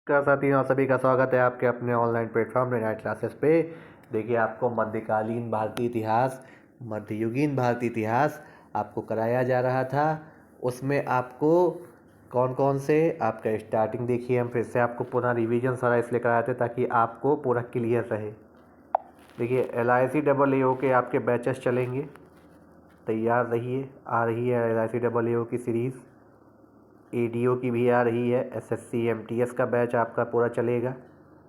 नमस्कार साथियों, आप सभी का स्वागत है आपके अपने ऑनलाइन प्लेटफॉर्म नाइट क्लासेस पे। देखिए, आपको मध्यकालीन भारतीय इतिहास, मध्ययुगीन भारतीय इतिहास आपको कराया जा रहा था। उसमें आपको कौन कौन से आपका स्टार्टिंग देखिए, हम फिर से आपको पुनः रिवीजन सारा इसलिए कराए थे ताकि आपको पूरा क्लियर रहे। देखिए, LIC के आपके बैचेस चलेंगे, तैयार रहिए। आ रही है LIC की सीरीज़, ADO की भी आ रही है, SSC MTS का बैच आपका पूरा चलेगा।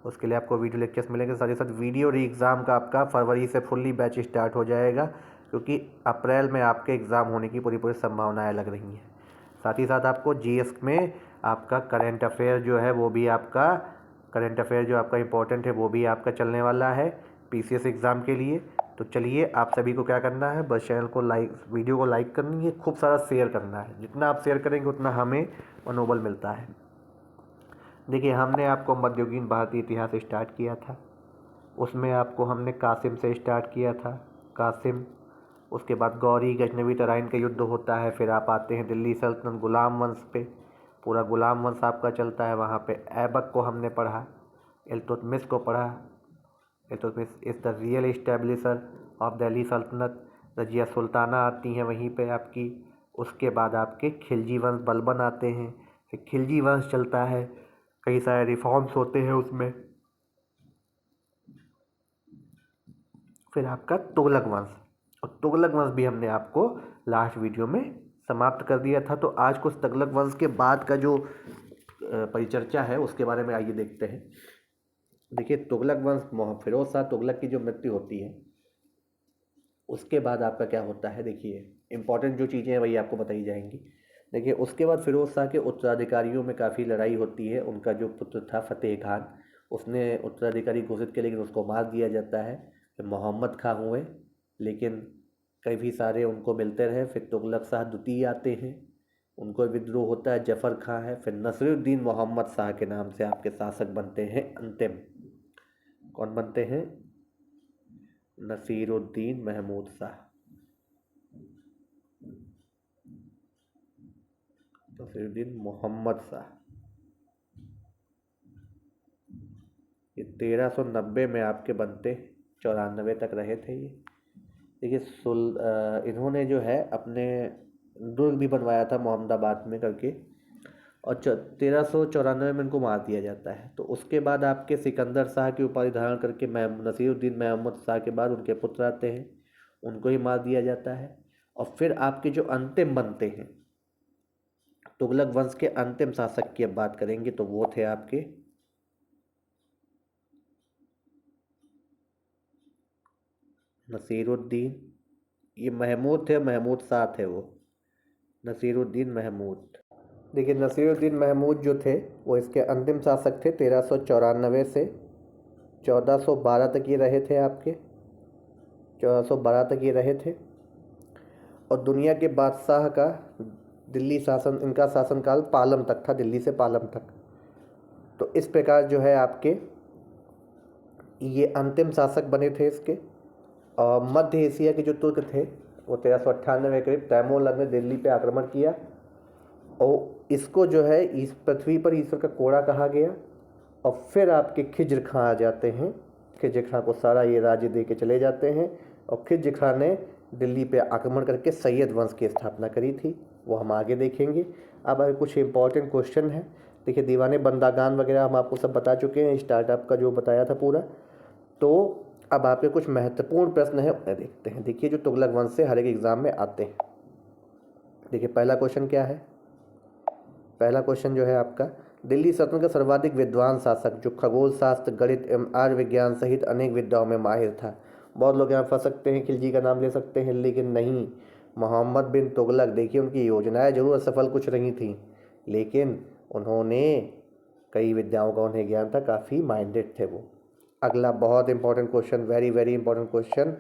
उसके लिए आपको वीडियो लेक्चर्स मिलेंगे, साथ ही साथ वीडियो री एग्ज़ाम का आपका फरवरी से फुल्ली बैच स्टार्ट हो जाएगा, क्योंकि अप्रैल में आपके एग्ज़ाम होने की पूरी पूरी संभावनाएं लग रही हैं। साथ ही साथ आपको GS में आपका करंट अफेयर जो है वो भी आपका करंट अफेयर जो आपका इम्पोर्टेंट है वो भी आपका चलने वाला है PCS एग्ज़ाम के लिए। तो चलिए, आप सभी को क्या करना है, बस चैनल को लाइक, वीडियो को लाइक करनी है, खूब सारा शेयर करना है। जितना आप शेयर करेंगे उतना हमें मनोबल मिलता है। देखिए, हमने आपको मध्ययुगीन भारतीय इतिहास स्टार्ट किया था। उसमें आपको हमने कासिम से स्टार्ट किया था, कासिम। उसके बाद गौरी गजनवी तराइन का युद्ध होता है। फिर आप आते हैं दिल्ली सल्तनत गुलाम वंश पे, पूरा गुलाम वंश आपका चलता है। वहाँ पे ऐबक को हमने पढ़ा, इल्तुतमिश को पढ़ा। Iltutmish is the real establisher of Delhi Sultanate. Razia Sultana आती हैं वहीं पे आपकी। उसके बाद आपके खिलजी वंश बलबन आते हैं, फिर खिलजी वंश चलता है, कई सारे रिफॉर्म्स होते हैं उसमें। फिर आपका तुगलक वंश, और तुगलक वंश भी हमने आपको लास्ट वीडियो में समाप्त कर दिया था। तो आज कुछ तुगलक वंश के बाद का जो परिचर्चा है उसके बारे में आइए देखते हैं। देखिए, तुगलक वंश, फिरोज शाह तुगलक की जो मृत्यु होती है उसके बाद आपका क्या होता है, देखिए इंपॉर्टेंट जो चीज़ें हैं वही आपको बताई जाएंगी। देखिए, उसके बाद फिरोज शाह के उत्तराधिकारियों में काफ़ी लड़ाई होती है। उनका जो पुत्र था फतेह खान, उसने उत्तराधिकारी घोषित किया, लेकिन उसको मार दिया जाता है। फिर मोहम्मद खां हुए, लेकिन काफ़ी सारे उनको मिलते रहे। फिर तुगलक शाह द्वितीय आते हैं, उनको विद्रोह होता है, जफ़र खां है। फिर नसरुद्दीन मोहम्मद शाह के नाम से आपके शासक बनते हैं अंतिम। कौन बनते हैं? नसीरुद्दीन महमूद शाह। नसीरुद्दीन मोहम्मद शाह, ये 1390 में आपके बनते, 94 तक रहे थे ये। देखिए, इन्होंने जो है अपने दुर्ग भी बनवाया था मोहम्मदाबाद में करके, और 1394 में इनको मार दिया जाता है। तो उसके बाद आपके सिकंदर शाह की उपाधि धारण करके नसीरुद्दीन महमूद शाह के बाद उनके पुत्र आते हैं, उनको ही मार दिया जाता है। और फिर आपके जो अंतिम बनते हैं तुगलक वंश के अंतिम शासक की अब बात करेंगे, तो वो थे आपके नसीरुद्दीन, ये महमूद थे, महमूद शाह थे वो, नसीरुद्दीन महमूद। देखिए, नसीरुद्दीन महमूद जो थे वो इसके अंतिम शासक थे। 1394 से 1412 तक ये रहे थे आपके, 1412 तक ये रहे थे। और दुनिया के बादशाह का दिल्ली शासन, इनका शासनकाल पालम तक था, दिल्ली से पालम तक। तो इस प्रकार जो है आपके ये अंतिम शासक बने थे इसके। और मध्य एशिया के जो तुर्क थे वो 1398 करीब तैमूर ने दिल्ली पे आक्रमण किया, और इसको जो है इस पृथ्वी पर ईश्वर का कोड़ा कहा गया। और फिर आपके खिज्र खां आ जाते हैं, खिज्र खां को सारा ये राज्य दे के चले जाते हैं। और खिज्र खां ने दिल्ली पे आक्रमण करके सैयद वंश की स्थापना करी थी, वो हम आगे देखेंगे। अब अगर कुछ इंपॉर्टेंट क्वेश्चन है, देखिए दीवाने बंदागान वगैरह हम आपको सब बता चुके हैं, स्टार्टअप का जो बताया था पूरा। तो अब आपके कुछ महत्वपूर्ण प्रश्न है उन्हें देखते हैं। देखिए, जो तुगलक वंश से हर एक एग्जाम में आते हैं। देखिए, पहला क्वेश्चन क्या है? पहला क्वेश्चन जो है आपका, दिल्ली सल्तनत का सर्वाधिक विद्वान शासक जो खगोल शास्त्र, गणित एवं आर्य विज्ञान सहित अनेक विद्याओं में माहिर था। बहुत लोग यहाँ फंस सकते हैं, खिलजी का नाम ले सकते हैं, लेकिन नहीं, मोहम्मद बिन तुगलक। देखिए, उनकी योजनाएं जरूर असफल कुछ रही थी, लेकिन उन्होंने कई विद्याओं का उन्हें ज्ञान था, काफ़ी माइंडेड थे वो। अगला बहुत important question, very very important question,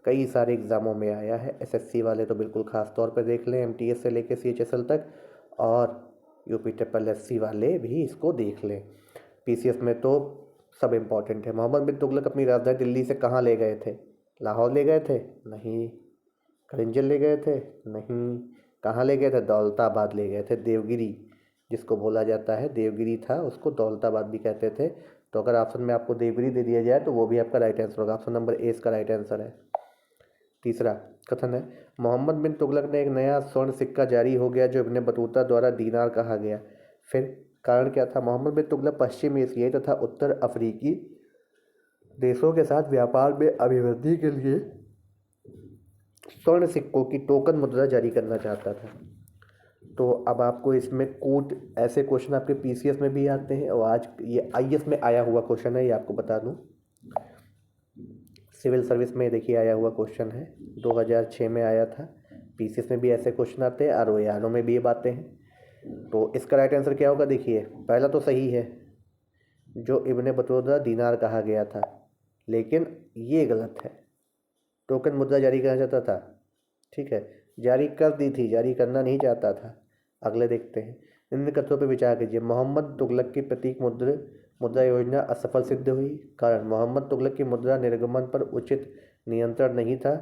कई सारे एग्जामों में आया है। SSC वाले तो बिल्कुल खास तौर पे देख लें, MTS से लेके CHSL तक, और UPSSC वाले भी इसको देख लें। PCS में तो सब इम्पॉर्टेंट है। मोहम्मद बिन तुगलक अपनी राजधानी दिल्ली से कहाँ ले गए थे? लाहौर ले गए थे? नहीं। करिंजल ले गए थे? नहीं। कहाँ ले गए थे? दौलताबाद ले गए थे, देवगिरी। जिसको बोला जाता है देवगिरी था, उसको दौलताबाद भी कहते थे। तो अगर ऑप्शन में आपको देवगिरी दे दिया जाए तो वो भी आपका राइट आंसर होगा। ऑप्शन नंबर ए इसका राइट आंसर है। तीसरा कथन है, मोहम्मद बिन तुगलक ने एक नया स्वर्ण सिक्का जारी हो गया जो इब्न बतूता द्वारा दीनार कहा गया। फिर कारण क्या था? मोहम्मद बिन तुगलक पश्चिम एशियाई तथा उत्तर अफ्रीकी देशों के साथ व्यापार में अभिवृद्धि के लिए स्वर्ण सिक्कों की टोकन मुद्रा जारी करना चाहता था। तो अब आपको इसमें कोट ऐसे क्वेश्चन आपके पीसीएस में भी आते हैं और आज ये आईएएस में आया हुआ क्वेश्चन है, ये आपको बता दूं। सिविल सर्विस में देखिए आया हुआ क्वेश्चन है, 2006 में आया था। पीसीएस में भी ऐसे क्वेश्चन आते हैं, आरओ में भी ये बातें हैं। तो इसका राइट आंसर क्या होगा? देखिए पहला तो सही है, जो इब्न बतूता दीनार कहा गया था, लेकिन ये गलत है। टोकन मुद्रा जारी करना चाहता था, ठीक है, जारी कर दी थी, जारी करना नहीं चाहता था। अगले देखते हैं, निम्न कथनों पर विचार कीजिए। मोहम्मद तुगलक की प्रतीक मुद्रा योजना असफल सिद्ध हुई। कारण, मोहम्मद तुगलक की मुद्रा निर्गमन पर उचित नियंत्रण नहीं था।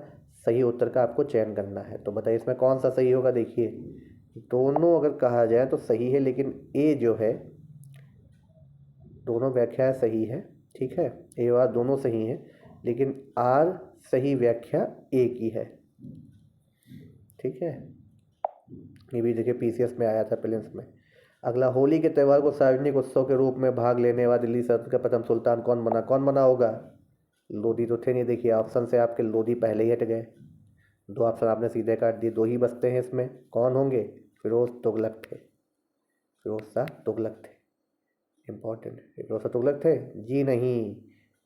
सही उत्तर का आपको चयन करना है, तो बताइए इसमें कौन सा सही होगा? देखिए दोनों अगर कहा जाए तो सही है, लेकिन ए जो है, दोनों व्याख्याएं सही है, ठीक है, ए और दोनों सही हैं, लेकिन आर सही व्याख्या ए की है, ठीक है। ये भी देखिए पीसीएस में आया था, प्रीलिम्स में। अगला, होली के त्यौहार को सार्वजनिक उत्सव के रूप में भाग लेने वाला दिल्ली सल्तनत का प्रथम सुल्तान कौन बना? कौन बना होगा? लोधी तो थे नहीं। देखिए ऑप्शन से आपके लोधी पहले ही हट गए, दो ऑप्शन आपने सीधे काट दिए, दो ही बचते हैं इसमें। कौन होंगे? फिरोज तुगलक थे, फिरोज शाह तुगलक थे। इम्पॉर्टेंट, फिरोज शाह तुगलक थे जी नहीं,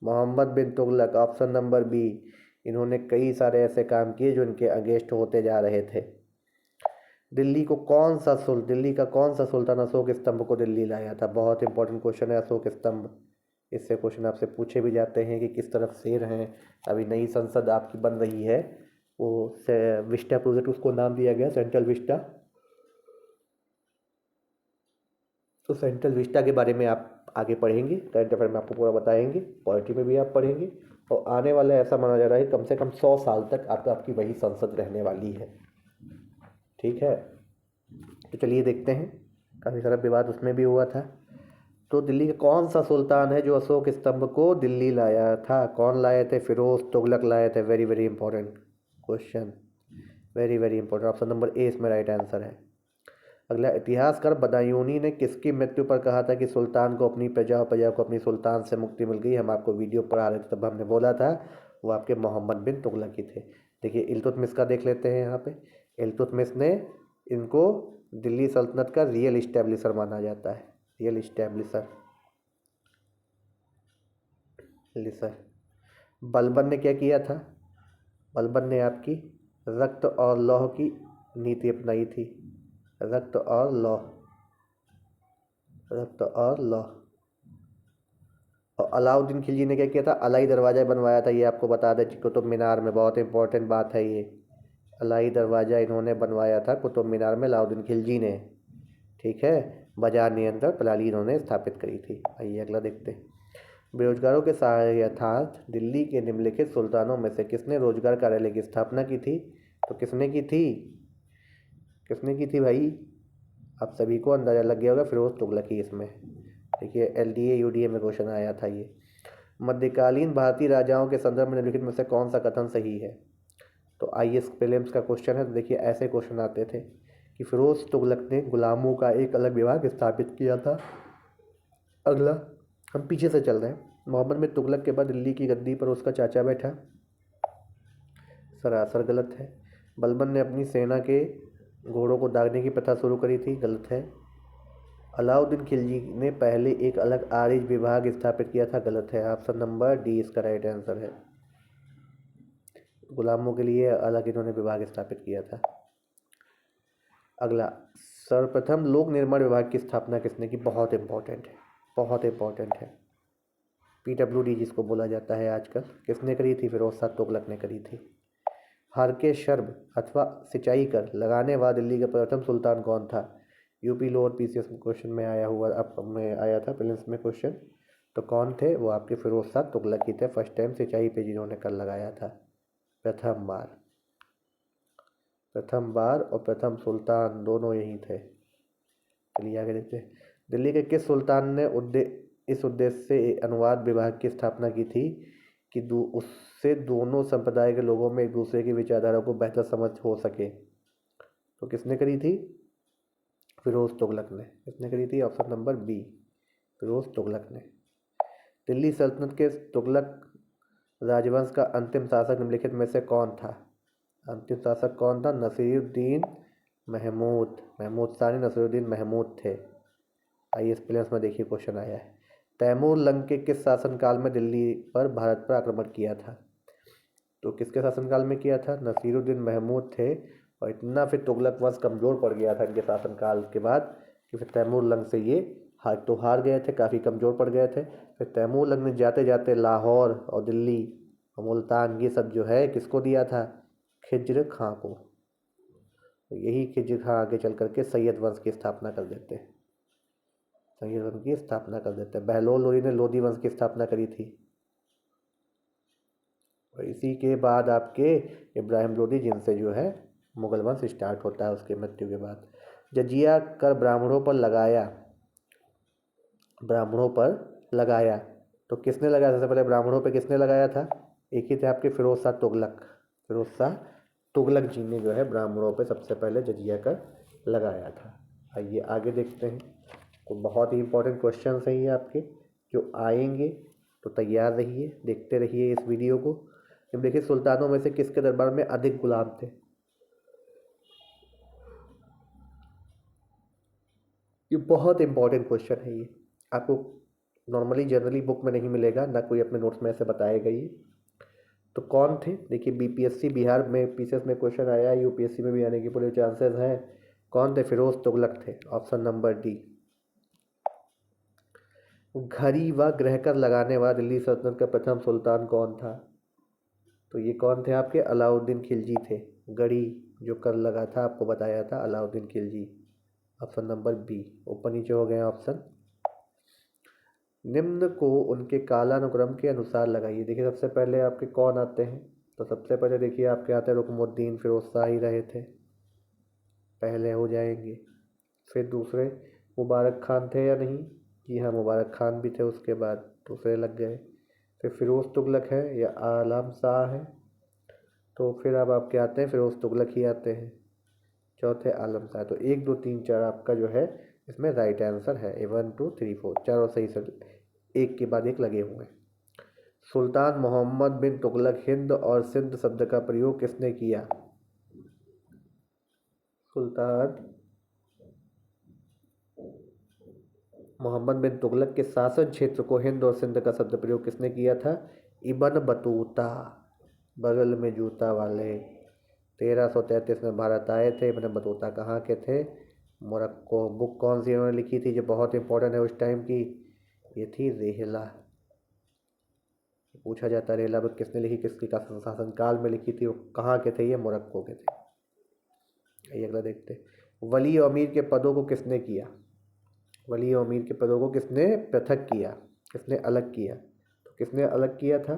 मोहम्मद बिन तुगलक, ऑप्शन नंबर बी। इन्होंने कई सारे ऐसे काम किए जो इनके अगेंस्ट होते जा रहे थे। दिल्ली का कौन सा सुल्तान अशोक स्तंभ को दिल्ली लाया था? बहुत इंपॉर्टेंट क्वेश्चन है अशोक स्तंभ। इससे क्वेश्चन आपसे पूछे भी जाते हैं कि किस तरफ शेर हैं। अभी नई संसद आपकी बन रही है, वो विस्टा प्रोजेक्ट उसको नाम दिया गया सेंट्रल विस्टा। तो सेंट्रल विस्टा के बारे में आप आगे पढ़ेंगे, करंट अफेयर में आपको पूरा बताएंगे, पॉलिटी में भी आप पढ़ेंगे। और आने वाला ऐसा माना जा रहा है कम से कम 100 साल तक आपकी वही संसद रहने वाली है, ठीक है। तो चलिए देखते हैं, काफ़ी सारा विवाद उसमें भी हुआ था। तो दिल्ली का कौन सा सुल्तान है जो अशोक स्तंभ को दिल्ली लाया था? कौन लाए थे? फिरोज तुगलक लाए थे। Very very important question, very very important. Option number A इसमें राइट आंसर है। अगला, इतिहासकार बदायूनी ने किसकी मृत्यु पर कहा था कि सुल्तान को अपनी प्रजा को अपनी सुल्तान से मुक्ति मिल गई? हम आपको वीडियो पढ़ा रहे थे तब हमने बोला था, वो आपके मोहम्मद बिन तुगलक ही थे। देखिए इल्तुतमिश का देख लेते हैं यहाँ पे। इल्तुतमिश ने इनको दिल्ली सल्तनत का रियल इस्टेब्लिशर माना जाता है, रियल इस्टेब्लिशर। बलबन ने क्या किया था? बलबन ने आपकी रक्त और लौह की नीति अपनाई थी, रक्त और लौह, रक्त और लौह। और अलाउद्दीन खिलजी ने क्या किया था? अलाई दरवाज़ा बनवाया था, ये आपको बता दें कुतुब मीनार में, बहुत इंपॉर्टेंट बात है ये। अलाई दरवाज़ा इन्होंने बनवाया था कुतुब मीनार में, अलाउद्दीन खिलजी ने, ठीक है। बाजार नियंत्रण प्रणाली इन्होंने स्थापित करी थी। आइए अगला देखते हैं। बेरोजगारों के सहायतार्थ दिल्ली के निम्नलिखित सुल्तानों में से किसने रोजगार कार्यालय की स्थापना की थी? तो किसने की थी? किसने की थी भाई? आप सभी को अंदाजा लग गया होगा, फिरोज तुगलक ही इसमें। देखिए एलडीए यूडीए में क्वेश्चन आया था ये। मध्यकालीन भारतीय राजाओं के संदर्भ में निम्नलिखित में से कौन सा कथन सही है? तो आईएएस प्रीलिम्स का क्वेश्चन है। तो देखिए ऐसे क्वेश्चन आते थे कि फिरोज तुगलक ने गुलामों का एक अलग विभाग स्थापित किया था। अगला, हम पीछे से चल रहे हैं। मोहम्मद बिन तुगलक के बाद दिल्ली की गद्दी पर उसका चाचा बैठा, सरासर गलत है। बलबन ने अपनी सेना के घोड़ों को दागने की प्रथा शुरू करी थी, गलत है। अलाउद्दीन खिलजी ने पहले एक अलग आरिज विभाग स्थापित किया था, गलत है। ऑप्शन नंबर डी इसका राइट आंसर है। गुलामों के लिए अलग इन्होंने विभाग स्थापित किया था। अगला, सर्वप्रथम लोक निर्माण विभाग की स्थापना किसने की? बहुत इंपॉर्टेंट है, बहुत इंपॉर्टेंट है। पीडब्ल्यूडी जिसको बोला जाता है आजकल, किसने करी थी? फिरोज शाह तुगलक ने करी थी। हरके शर्ब अथवा सिंचाई कर लगाने वाला दिल्ली का प्रथम सुल्तान कौन था? यूपी लोअर पीसीएस क्वेश्चन में आया हुआ, अब में आया था प्रीलिम्स में क्वेश्चन। तो कौन थे? वो आपके फिरोज शाह तुगलक ही थे। फर्स्ट टाइम सिंचाई पे जिन्होंने कर लगाया था, प्रथम बार, प्रथम बार। और प्रथम सुल्तान दोनों यही थे। चलिए आगे देखते हैं। दिल्ली के किस सुल्तान ने इस उद्देश्य से अनुवाद विभाग की स्थापना की थी कि उससे दोनों संप्रदाय के लोगों में एक दूसरे की विचारधारा को बेहतर समझ हो सके? तो किसने करी थी? फिरोज तुगलक ने। किसने करी थी? Option number B, Firoz Tughlaq ने। दिल्ली सल्तनत के तुगलक राजवंश का अंतिम शासक निम्नलिखित में से कौन था? अंतिम शासक कौन था? नसीरुद्दीन महमूद। महमूद शाह नसीरुद्दीन महमूद थे। आइए प्लेयर्स में देखिए क्वेश्चन आया है। तैमूर लंग के किस शासनकाल में दिल्ली पर भारत पर आक्रमण किया था? तो किसके शासनकाल में किया था? नसीरुद्दीन महमूद थे। और इतना फिर तुगलक वंश कमज़ोर पड़ गया था इनके शासनकाल के बाद कि फिर तैमूर लंग से ये हार गए थे, काफ़ी कमज़ोर पड़ गए थे। फिर तैमूर लंग ने जाते जाते लाहौर और दिल्ली और मुल्तान ये सब जो है किसको दिया था? खिज्र खां को। तो यही खिज्र खां आगे चल करके सैयद वंश की स्थापना कर देते हैं। सैयद वंश की स्थापना कर देते हैं। बहलोल लोदी ने लोदी वंश की स्थापना करी थी। और इसी के बाद आपके इब्राहिम लोदी, जिनसे जो है मुगल वंश स्टार्ट होता है उसके मृत्यु के बाद। जजिया कर ब्राह्मणों पर लगाया तो किसने लगाया? सबसे पहले ब्राह्मणों पे किसने लगाया था? एक ही थे आपके फिरोज शाह तुगलक। फिरोज शाह तुगलक जी ने जो है ब्राह्मणों पे सबसे पहले जजिया कर लगाया था। आइए आगे देखते हैं। तो बहुत ही इंपॉर्टेंट क्वेश्चन हैं ये आपके जो आएंगे, तो तैयार रहिए, देखते रहिए इस वीडियो को। अब देखिए, सुल्तानों में से किसके दरबार में अधिक गुलाम थे? ये बहुत इंपॉर्टेंट क्वेश्चन है। ये आपको नॉर्मली जनरली बुक में नहीं मिलेगा, ना कोई अपने नोट्स में ऐसे बताएगा ये। तो कौन थे? देखिए, बीपीएससी बिहार में पीसीएस में क्वेश्चन आया है, यूपीएससी में भी आने के पूरे चांसेस हैं। कौन थे? फिरोज तुगलक थे। Option number D. घड़ी व ग्रहकर लगाने वाला दिल्ली सल्तनत का प्रथम सुल्तान कौन था? तो ये कौन थे आपके? अलाउद्दीन खिलजी थे। घड़ी जो कर लगा था आपको बताया था Alauddin Khilji. Option number B. ऊपर नीचे हो गए ऑप्शन। निम्न को उनके कालानुक्रम के अनुसार लगाइए। देखिए, सबसे पहले आपके कौन आते हैं? तो सबसे पहले देखिए आपके आते हैं रुकनुद्दीन, फिरोज शाह ही रहे थे, पहले हो जाएंगे। फिर दूसरे मुबारक खान थे या नहीं? जी हाँ, मुबारक खान भी थे, उसके बाद दूसरे लग गए। फिर फिरोज तुगलक है या आलम शाह है? तो फिर अब आपके आते हैं फिरोज तुगलक ही आते हैं। चौथे आलम शाह। तो 1 2 3 4 आपका जो है इसमें राइट आंसर है। 1 2 3 4 चारों सही से एक के बाद एक लगे हुए हैं। सुल्तान मोहम्मद बिन तुगलक हिंद और सिंध शब्द का प्रयोग किसने किया? सुल्तान मोहम्मद बिन तुगलक के शासन क्षेत्र को हिंद और सिंध का शब्द प्रयोग किसने किया था? इबन बतूता, बगल में जूता वाले। 1333 में भारत आए थे। इबन बतूता कहाँ के थे? मोरक्को। बुक कौन सी इन्होंने लिखी थी जो बहुत इंपॉर्टेंट है उस टाइम की? ये थी रेहला। पूछा जाता है रेहला बुक किसने लिखी, किसकी शासनकाल में लिखी थी, वो कहाँ के थे? ये मोरक्को के थे। ये अगला देखते हैं। वली और अमीर के पदों को किसने किया? वली और अमीर के पदों को किसने पृथक किया, किसने अलग किया? तो किसने अलग किया था?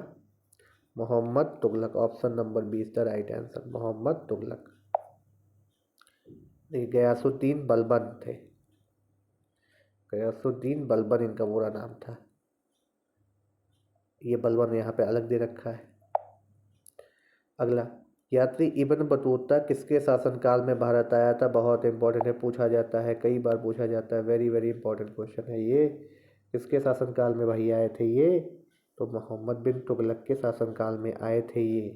Mohammad Tughlaq. Option number B is the right answer, Mohammad Tughlaq. Ghiyasuddin Balban थे। गयासुद्दीन बलबन इनका पूरा नाम था। ये बलबन यहाँ पे अलग दे रखा है। अगला, यात्री इब्न बतूता किसके शासनकाल में भारत आया था? बहुत इंपॉर्टेंट है, पूछा जाता है, कई बार पूछा जाता है। वेरी वेरी इंपॉर्टेंट क्वेश्चन है ये। किसके शासनकाल में भाई आए थे ये? तो मोहम्मद बिन तुगलक के शासनकाल में आए थे ये।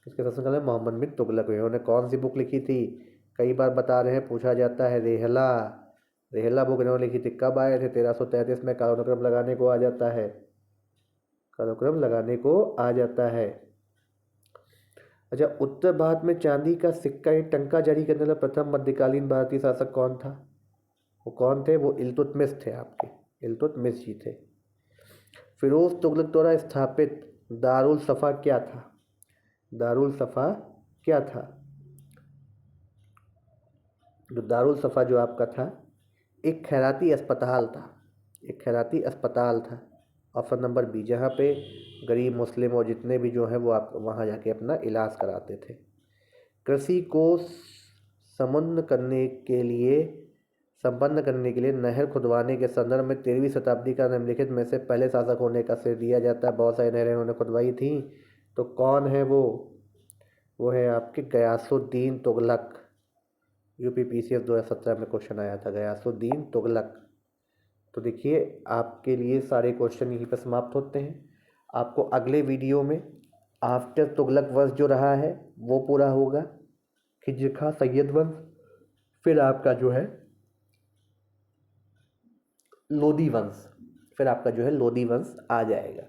किसके शासनकाल में? मोहम्मद बिन तुगलक। इन्होंने कौन सी बुक लिखी थी? कई बार बता रहे हैं, पूछा जाता है, रेहला। रेहला बुक इन्होंने लिखी थी। कब आए थे? 1333 में। कालानुक्रम लगाने को आ जाता है, कालानुक्रम लगाने को आ जाता है। अच्छा, उत्तर भारत में चांदी का सिक्का या टंका जारी करने वाला प्रथम मध्यकालीन भारतीय शासक कौन था? वो कौन थे? वो इल्तुतमिश थे आपके, इल्तुतमिश जी थे। फिरोज तुगलक द्वारा स्थापित दारुल सफा क्या था? दारुल सफा क्या था? जो दारुल सफा जो आपका था, एक खैराती अस्पताल था। एक खैराती अस्पताल था। ऑप्शन नंबर बी, जहाँ पे गरीब मुस्लिम और जितने भी जो हैं वो आप वहाँ जाके अपना इलाज कराते थे। कृषि को समुन्न करने के लिए संपन्न करने के लिए नहर खुदवाने के संदर्भ में 13वीं शताब्दी का निम्नलिखित में से पहले शासक होने का श्रेय दिया जाता है। बहुत सारी नहरें उन्होंने खुदवाई थी, तो कौन है वो है आपके गयासुद्दीन तुगलक। UPPCS 2017 में क्वेश्चन आया था, गयासुद्दीन तुगलक। तो देखिए आपके लिए सारे क्वेश्चन यहीं पर समाप्त होते हैं। आपको अगले वीडियो में आफ्टर तुगलक वंश जो रहा है वो पूरा होगा, खिज्र खां सैयद वंश, फिर आपका जो है लोदी वंश, फिर आपका जो है लोदी वंश आ जाएगा।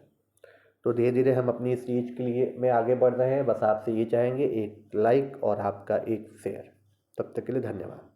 तो धीरे धीरे हम अपनी इस चीज़ के लिए में आगे बढ़ रहे हैं। बस आपसे ये चाहेंगे एक लाइक और आपका एक शेयर। तब तक के लिए धन्यवाद।